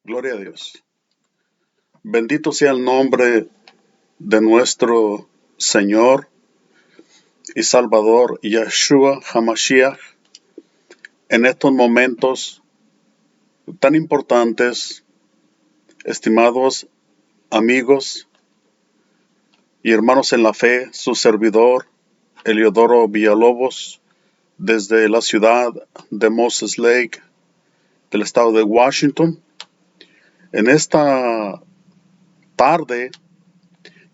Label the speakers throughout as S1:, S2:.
S1: Gloria a Dios. Bendito sea el nombre de nuestro Señor y Salvador Yeshua HaMashiach en estos momentos tan importantes, estimados amigos y hermanos en la fe, su servidor Eliodoro Villalobos, desde la ciudad de Moses Lake, del estado de Washington. En esta tarde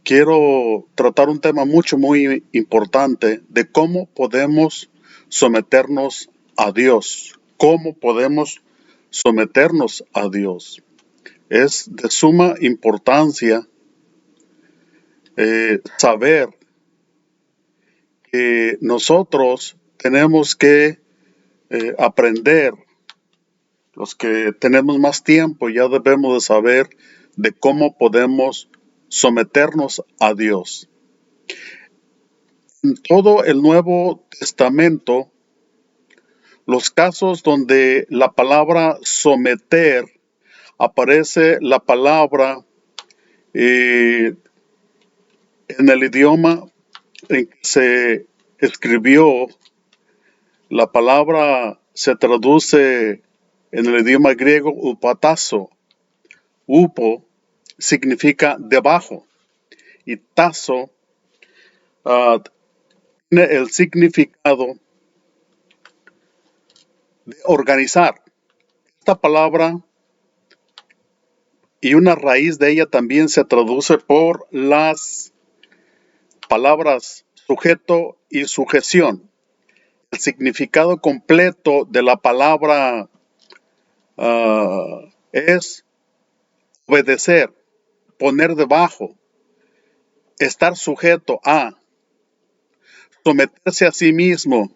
S1: quiero tratar un tema muy importante de cómo podemos someternos a Dios. ¿Cómo podemos someternos a Dios? Es de suma importancia saber que nosotros tenemos que aprender. Los que tenemos más tiempo ya debemos de saber de cómo podemos someternos a Dios. En todo el Nuevo Testamento, los casos donde la palabra someter aparece la palabra en el idioma en que se escribió, la palabra se traduce en el idioma griego upatazo. Upo significa debajo y tazo tiene el significado de organizar. Esta palabra y una raíz de ella también se traduce por las palabras sujeto y sujeción. El significado completo de la palabra es obedecer, poner debajo, estar sujeto a, someterse a sí mismo,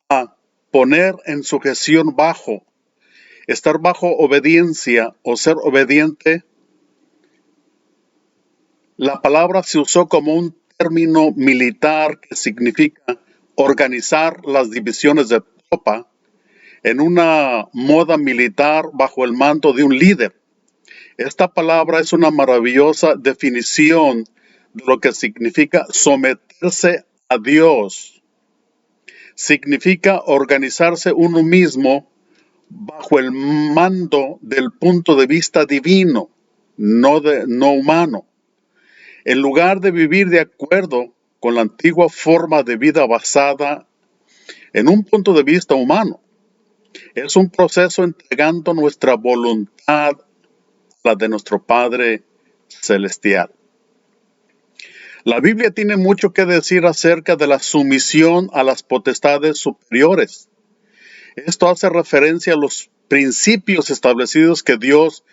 S1: a poner en sujeción bajo, estar bajo obediencia o ser obediente. La palabra se usó como un término militar que significa organizar las divisiones de tropa en una moda militar bajo el mando de un líder. Esta palabra es una maravillosa definición de lo que significa someterse a Dios. Significa organizarse uno mismo bajo el mando del punto de vista divino, no humano. En lugar de vivir de acuerdo con la antigua forma de vida basada en un punto de vista humano, es un proceso entregando nuestra voluntad a la de nuestro Padre Celestial. La Biblia tiene mucho que decir acerca de la sumisión a las potestades superiores. Esto hace referencia a los principios establecidos que Dios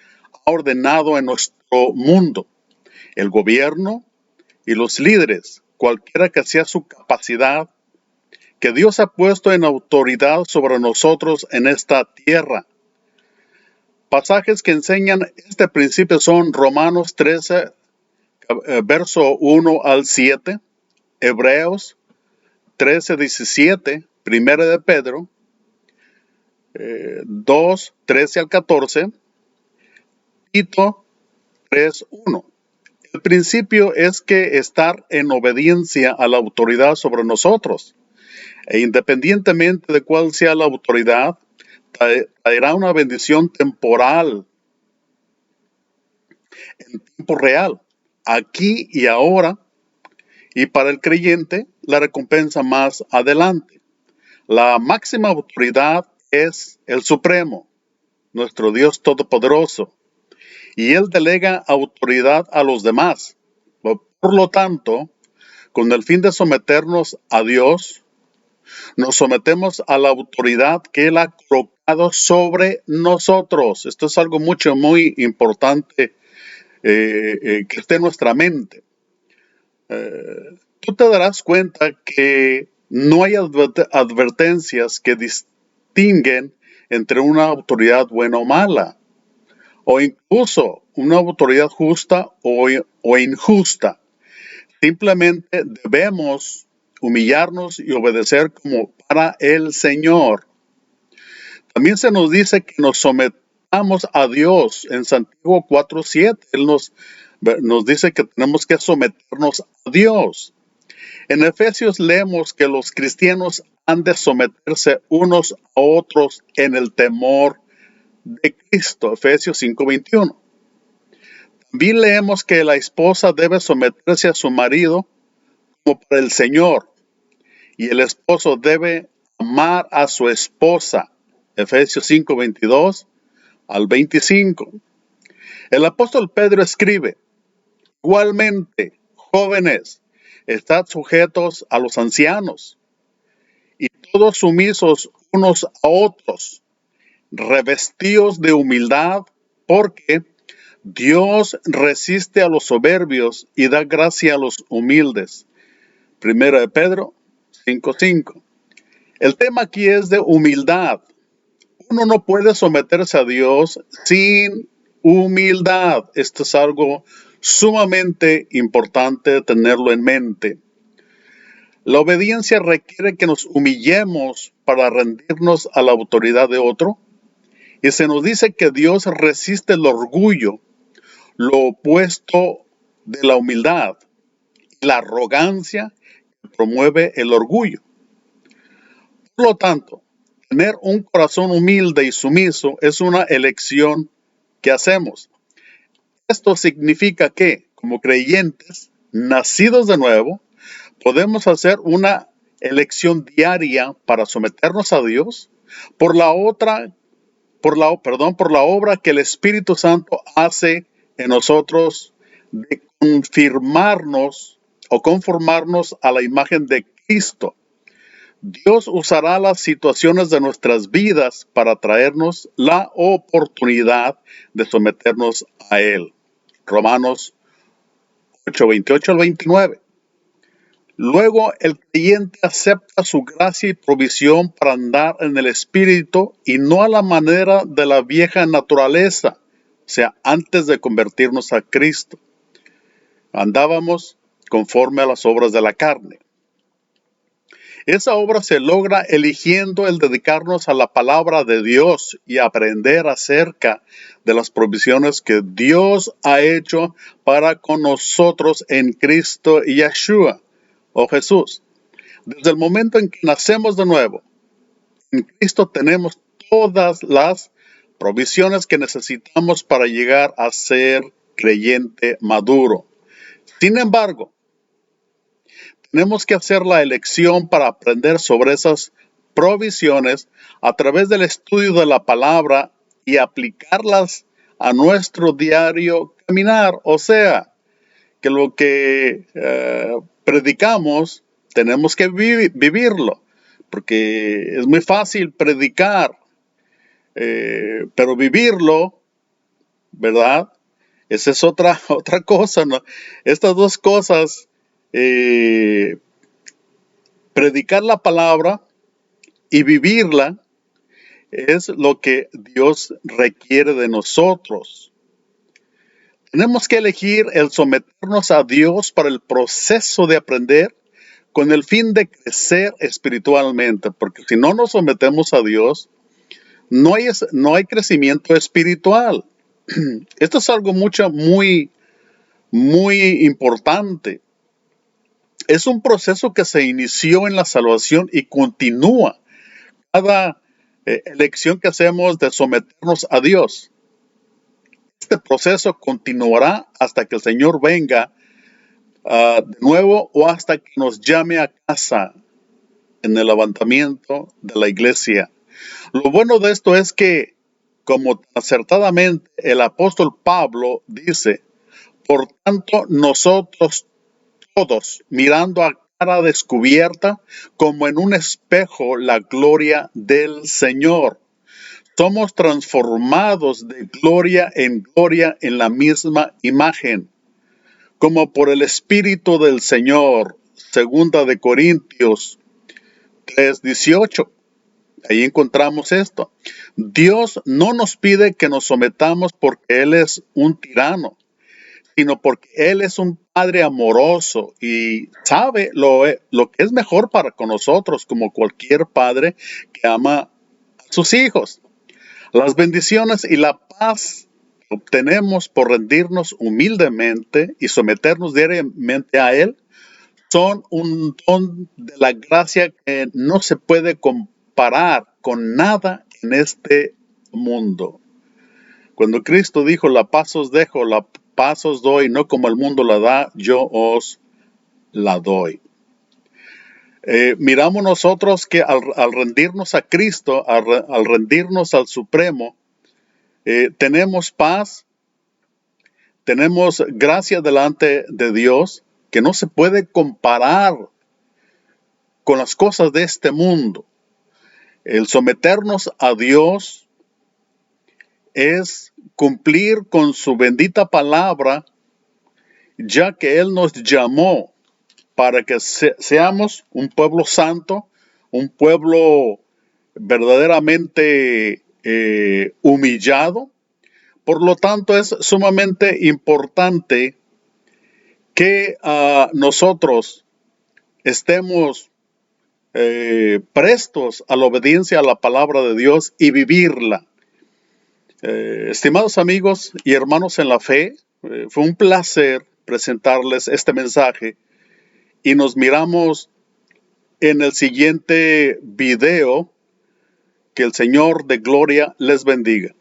S1: ha ordenado en nuestro mundo. El gobierno y los líderes, cualquiera que sea su capacidad, que Dios ha puesto en autoridad sobre nosotros en esta tierra. Pasajes que enseñan este principio son Romanos 13, verso 1 al 7, Hebreos 13, 17, Primera de Pedro 2, 13 al 14, Tito 3, 1. El principio es que estar en obediencia a la autoridad sobre nosotros, e independientemente de cuál sea la autoridad, traerá una bendición temporal en tiempo real, aquí y ahora, y para el creyente la recompensa más adelante. La máxima autoridad es el Supremo, nuestro Dios Todopoderoso, y Él delega autoridad a los demás. Por lo tanto, con el fin de someternos a Dios, nos sometemos a la autoridad que Él ha colocado sobre nosotros. Esto es algo muy importante que esté en nuestra mente. Tú te darás cuenta que no hay advertencias que distinguen entre una autoridad buena o mala, o incluso una autoridad justa o injusta. Simplemente debemos humillarnos y obedecer como para el Señor. También se nos dice que nos sometamos sometamos a Dios. En Santiago 4:7, Él nos dice que tenemos que someternos a Dios. En Efesios leemos que los cristianos han de someterse unos a otros en el temor de Cristo. Efesios 5:21. También leemos que la esposa debe someterse a su marido como para el Señor, y el esposo debe amar a su esposa. Efesios 5:22 al 25. El apóstol Pedro escribe: igualmente, jóvenes, estad sujetos a los ancianos, y todos sumisos unos a otros, revestidos de humildad, porque Dios resiste a los soberbios y da gracia a los humildes. Primera de Pedro 5:5. El tema aquí es de humildad. Uno no puede someterse a Dios sin humildad. Esto es algo sumamente importante tenerlo en mente. La obediencia requiere que nos humillemos para rendirnos a la autoridad de otro. Y se nos dice que Dios resiste el orgullo, lo opuesto de la humildad, y la arrogancia que promueve el orgullo. Por lo tanto, tener un corazón humilde y sumiso es una elección que hacemos. Esto significa que, como creyentes, nacidos de nuevo, podemos hacer una elección diaria para someternos a Dios por la obra que el Espíritu Santo hace en nosotros de confirmarnos o conformarnos a la imagen de Cristo. Dios usará las situaciones de nuestras vidas para traernos la oportunidad de someternos a Él. Romanos 8:28 al 29. Luego el creyente acepta su gracia y provisión para andar en el Espíritu y no a la manera de la vieja naturaleza, o sea, antes de convertirnos a Cristo. Andábamos conforme a las obras de la carne. Esa obra se logra eligiendo el dedicarnos a la palabra de Dios y aprender acerca de las provisiones que Dios ha hecho para con nosotros en Cristo y Yeshua, o Jesús. Desde el momento en que nacemos de nuevo, en Cristo tenemos todas las provisiones que necesitamos para llegar a ser creyente maduro. Sin embargo, tenemos que hacer la elección para aprender sobre esas provisiones a través del estudio de la palabra y aplicarlas a nuestro diario caminar. O sea, que lo que predicamos tenemos que vivirlo, porque es muy fácil predicar, pero vivirlo, ¿verdad? Esa es otra cosa, ¿no? Estas dos cosas, predicar la palabra y vivirla, es lo que Dios requiere de nosotros. Tenemos que elegir el someternos a Dios para el proceso de aprender con el fin de crecer espiritualmente, porque si no nos sometemos a Dios, no hay crecimiento espiritual. Esto es algo muy importante. Es un proceso que se inició en la salvación y continúa. Cada elección que hacemos de someternos a Dios, este proceso continuará hasta que el Señor venga de nuevo o hasta que nos llame a casa en el levantamiento de la iglesia. Lo bueno de esto es que, como acertadamente el apóstol Pablo dice, por tanto nosotros todos, mirando a cara descubierta, como en un espejo, la gloria del Señor, somos transformados de gloria en la misma imagen, como por el Espíritu del Señor. Segunda de Corintios 3:18. Ahí encontramos esto. Dios no nos pide que nos sometamos porque Él es un tirano, sino porque Él es un Padre amoroso y sabe lo que es mejor para con nosotros, como cualquier padre que ama a sus hijos. Las bendiciones y la paz que obtenemos por rendirnos humildemente y someternos diariamente a Él son un don de la gracia que no se puede comparar con nada en este mundo. Cuando Cristo dijo, la paz os dejo, la paz os doy, no como el mundo la da, yo os la doy. Miramos nosotros que al rendirnos a Cristo, al rendirnos al Supremo, tenemos paz, tenemos gracia delante de Dios que no se puede comparar con las cosas de este mundo. El someternos a Dios es cumplir con su bendita palabra, ya que Él nos llamó para que seamos un pueblo santo, un pueblo verdaderamente humillado. Por lo tanto, es sumamente importante que nosotros estemos prestos a la obediencia a la palabra de Dios y vivirla. Estimados amigos y hermanos en la fe, fue un placer presentarles este mensaje y nos miramos en el siguiente video. Que el Señor de gloria les bendiga.